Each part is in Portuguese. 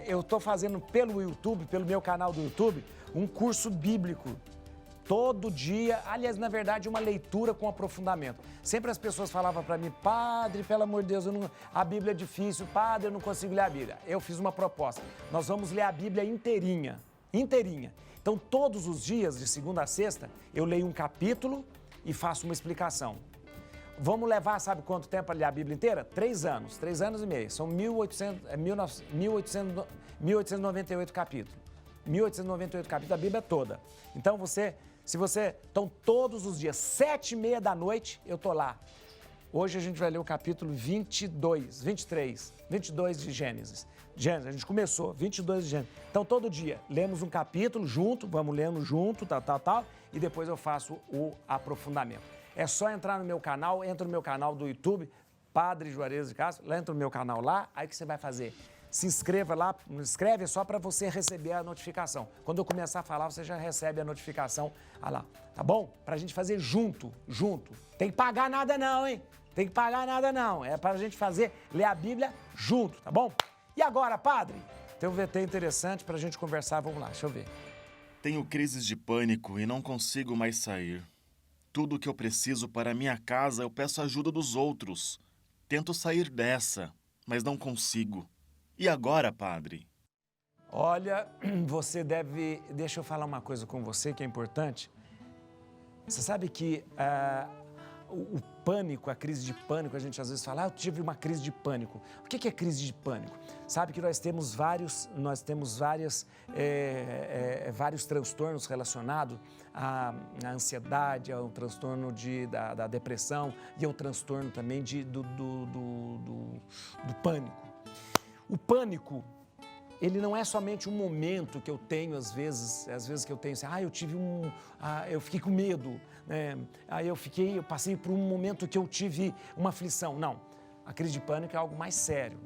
Eu tô fazendo pelo YouTube, pelo meu canal do YouTube, um curso bíblico. Todo dia, aliás, na verdade, uma leitura com aprofundamento. Sempre as pessoas falavam para mim, padre, pelo amor de Deus, a Bíblia é difícil, padre, eu não consigo ler a Bíblia. Eu fiz uma proposta, nós vamos ler a Bíblia inteirinha. Então, todos os dias, de segunda a sexta, eu leio um capítulo e faço uma explicação. Vamos levar, sabe quanto tempo para ler a Bíblia inteira? 3 anos, 3 anos e meio. São 1898 capítulos. 1898 capítulos da Bíblia toda. Então, então todos os dias, 7h30 da noite, eu tô lá. Hoje a gente vai ler o capítulo 22 de Gênesis. A gente começou, 22 de Gênesis. Então, todo dia, lemos um capítulo junto, vamos lendo junto, tal, e depois eu faço o aprofundamento. É só entrar no meu canal, entra no meu canal do YouTube, Padre Juarez de Castro, entra no meu canal lá, aí o que você vai fazer? Se inscreva lá, inscreve só para você receber a notificação. Quando eu começar a falar, você já recebe a notificação lá, tá bom? Pra gente fazer junto. Tem que pagar nada não, hein? Tem que pagar nada não, é pra gente ler a Bíblia junto, tá bom? E agora, padre? Tem um VT interessante pra gente conversar, vamos lá, deixa eu ver. Tenho crises de pânico e não consigo mais sair. Tudo o que eu preciso para minha casa, eu peço ajuda dos outros. Tento sair dessa, mas não consigo. E agora, padre? Olha, deixa eu falar uma coisa com você que é importante. Você sabe que o pânico, a crise de pânico, a gente às vezes fala, eu tive uma crise de pânico. O que é crise de pânico? Sabe que nós temos vários transtornos relacionados à ansiedade, ao transtorno da depressão e ao transtorno também do pânico. O pânico, ele não é somente um momento que eu tenho, às vezes que eu tenho assim, eu fiquei com medo, né? Eu passei por um momento que eu tive uma aflição. Não, a crise de pânico é algo mais sério.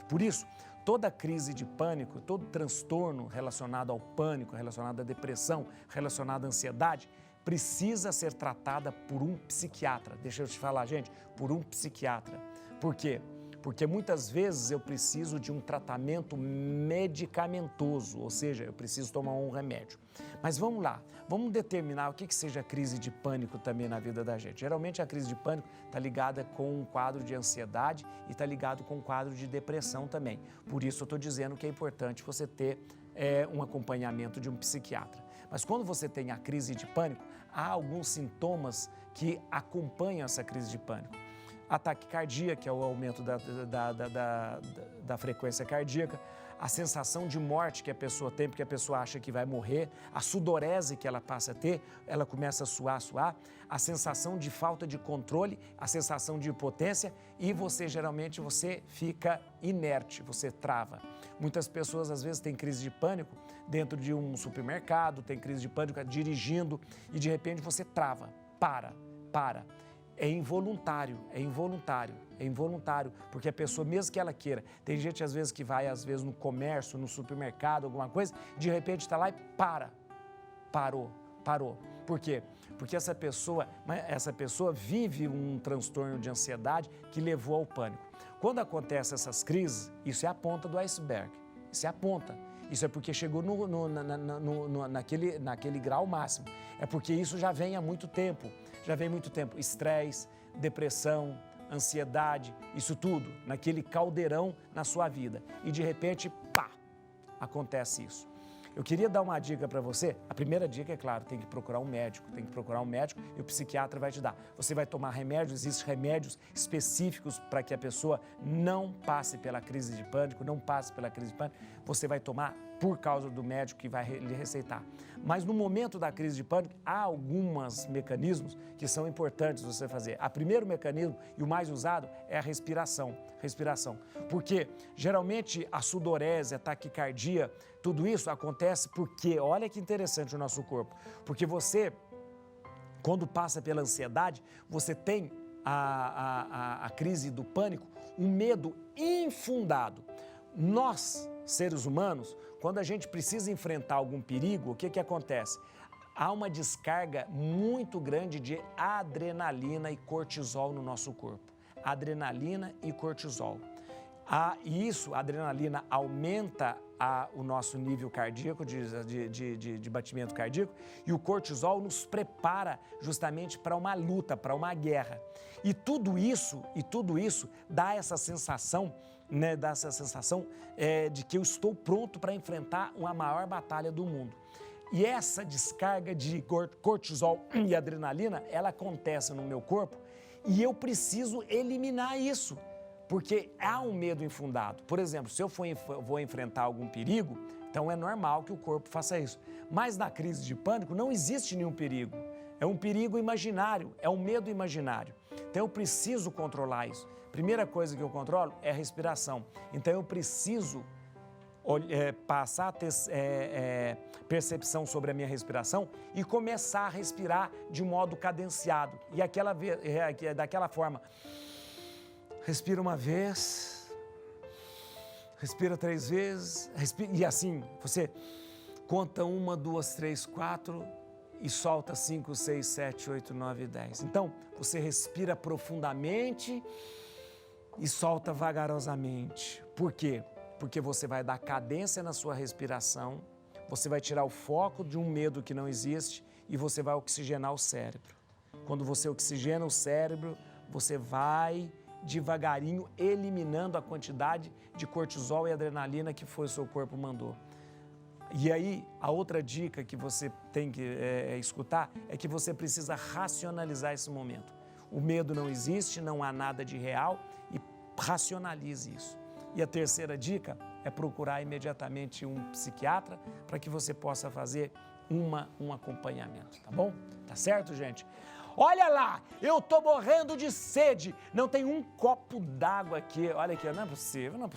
Por isso, toda crise de pânico, todo transtorno relacionado ao pânico, relacionado à depressão, relacionado à ansiedade, precisa ser tratada por um psiquiatra. Deixa eu te falar, gente, por um psiquiatra. Por quê? Porque muitas vezes eu preciso de um tratamento medicamentoso, ou seja, eu preciso tomar um remédio. Mas vamos lá, vamos determinar o que seja crise de pânico também na vida da gente. Geralmente a crise de pânico está ligada com um quadro de ansiedade e está ligado com um quadro de depressão também. Por isso eu estou dizendo que é importante você ter um acompanhamento de um psiquiatra. Mas quando você tem a crise de pânico, há alguns sintomas que acompanham essa crise de pânico. Ataque cardíaco, que é o aumento da frequência cardíaca, a sensação de morte que a pessoa tem, porque a pessoa acha que vai morrer, a sudorese que ela passa a ter, ela começa a suar, a sensação de falta de controle, a sensação de impotência e geralmente você fica inerte, você trava. Muitas pessoas às vezes têm crise de pânico dentro de um supermercado, tem crise de pânico dirigindo e de repente você trava, para. É involuntário, porque a pessoa, mesmo que ela queira, tem gente às vezes que vai, no comércio, no supermercado, alguma coisa, de repente está lá e parou. Por quê? Porque essa pessoa vive um transtorno de ansiedade que levou ao pânico. Quando acontecem essas crises, isso é a ponta do iceberg, isso é a ponta. Isso é porque chegou naquele grau máximo. É porque isso já vem há muito tempo. Estresse, depressão, ansiedade, isso tudo, naquele caldeirão na sua vida. E de repente, acontece isso. Eu queria dar uma dica para você. A primeira dica é, claro, tem que procurar um médico e o psiquiatra vai te dar. Você vai tomar remédios, existem remédios específicos para que a pessoa não passe pela crise de pânico, você vai tomar por causa do médico que vai lhe receitar. Mas no momento da crise de pânico, há alguns mecanismos que são importantes você fazer. O primeiro mecanismo e o mais usado é a respiração. Porque geralmente a sudorese, a taquicardia, tudo isso acontece porque, olha que interessante o nosso corpo, porque você, quando passa pela ansiedade, você tem a crise do pânico, um medo infundado. Nós, seres humanos, quando a gente precisa enfrentar algum perigo, o que acontece? Há uma descarga muito grande de adrenalina e cortisol no nosso corpo. Adrenalina e cortisol. E isso, a adrenalina, aumenta o nosso nível cardíaco, de batimento cardíaco, e o cortisol nos prepara justamente para uma luta, para uma guerra. E tudo isso dá essa sensação, né, de que eu estou pronto para enfrentar a maior batalha do mundo. E essa descarga de cortisol e adrenalina, ela acontece no meu corpo e eu preciso eliminar isso. Porque há um medo infundado. Por exemplo, se eu vou enfrentar algum perigo, então é normal que o corpo faça isso. Mas na crise de pânico não existe nenhum perigo. É um perigo imaginário, é um medo imaginário. Então eu preciso controlar isso. Primeira coisa que eu controlo é a respiração. Então eu preciso passar a ter percepção sobre a minha respiração e começar a respirar de modo cadenciado. E daquela forma. Respira uma vez, respira 3 vezes, e assim, você conta 1, 2, 3, 4 e solta 5, 6, 7, 8, 9, 10. Então, você respira profundamente e solta vagarosamente. Por quê? Porque você vai dar cadência na sua respiração, você vai tirar o foco de um medo que não existe e você vai oxigenar o cérebro. Quando você oxigena o cérebro, você vai devagarinho eliminando a quantidade de cortisol e adrenalina que o seu corpo mandou. E aí, a outra dica que você tem que escutar é que você precisa racionalizar esse momento. O medo não existe, não há nada de real e racionalize isso. E a terceira dica é procurar imediatamente um psiquiatra para que você possa fazer um acompanhamento, tá bom? Tá certo, gente? Olha lá, eu tô morrendo de sede, não tem um copo d'água aqui. Olha aqui, não é possível, não.